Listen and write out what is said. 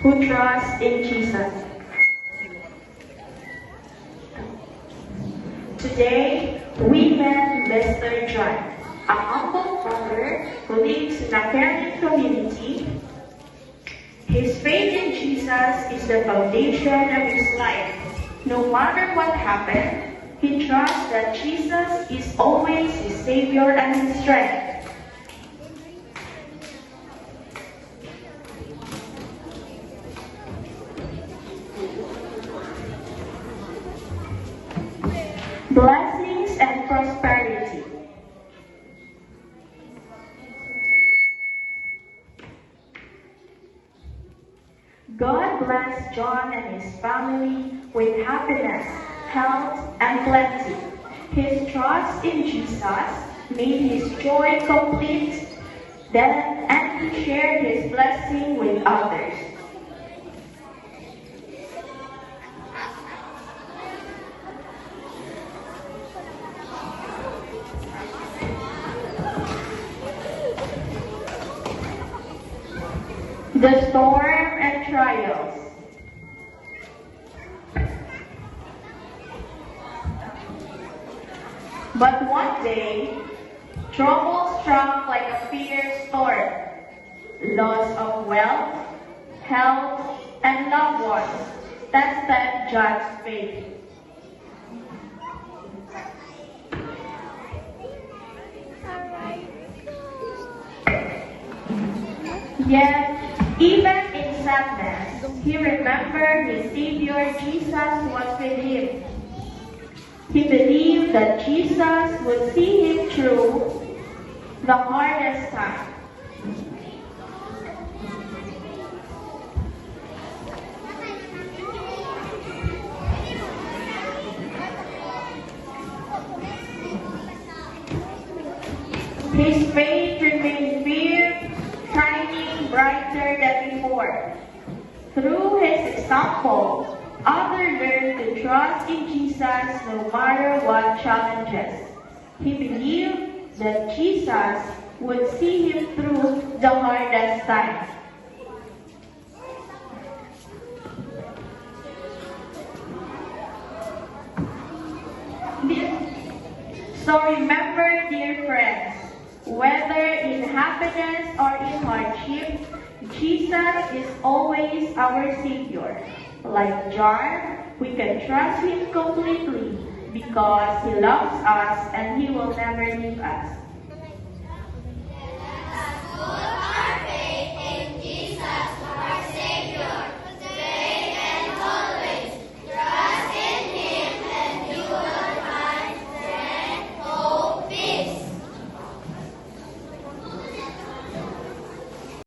who trust in Jesus. Today, we met Mr. John, a humble farmer who lives in a caring community. His faith in Jesus is the foundation of his life. No matter what happened, he trusts that Jesus is always his Savior and his strength. Blessings and prosperity. God bless John and his family with happiness, health, and plenty. His trust in Jesus made his joy complete, and he shared his blessing with others. The storm and trials. But one day, trouble struck like a fierce storm. Loss of wealth, health, and loved ones tested John's faith. Yet, even in sadness, he remembered his Savior Jesus was with him. He believed that Jesus would see him through the hardest time. His faith remained firm, shining brighter than before. Through his example, others learned to trust in Jesus no matter what challenges. He believed that Jesus would see him through the hardest time. So remember, dear friends, whether in happiness or in hardship, Jesus is always our Savior. Like John, we can trust him completely because he loves us and he will never leave us.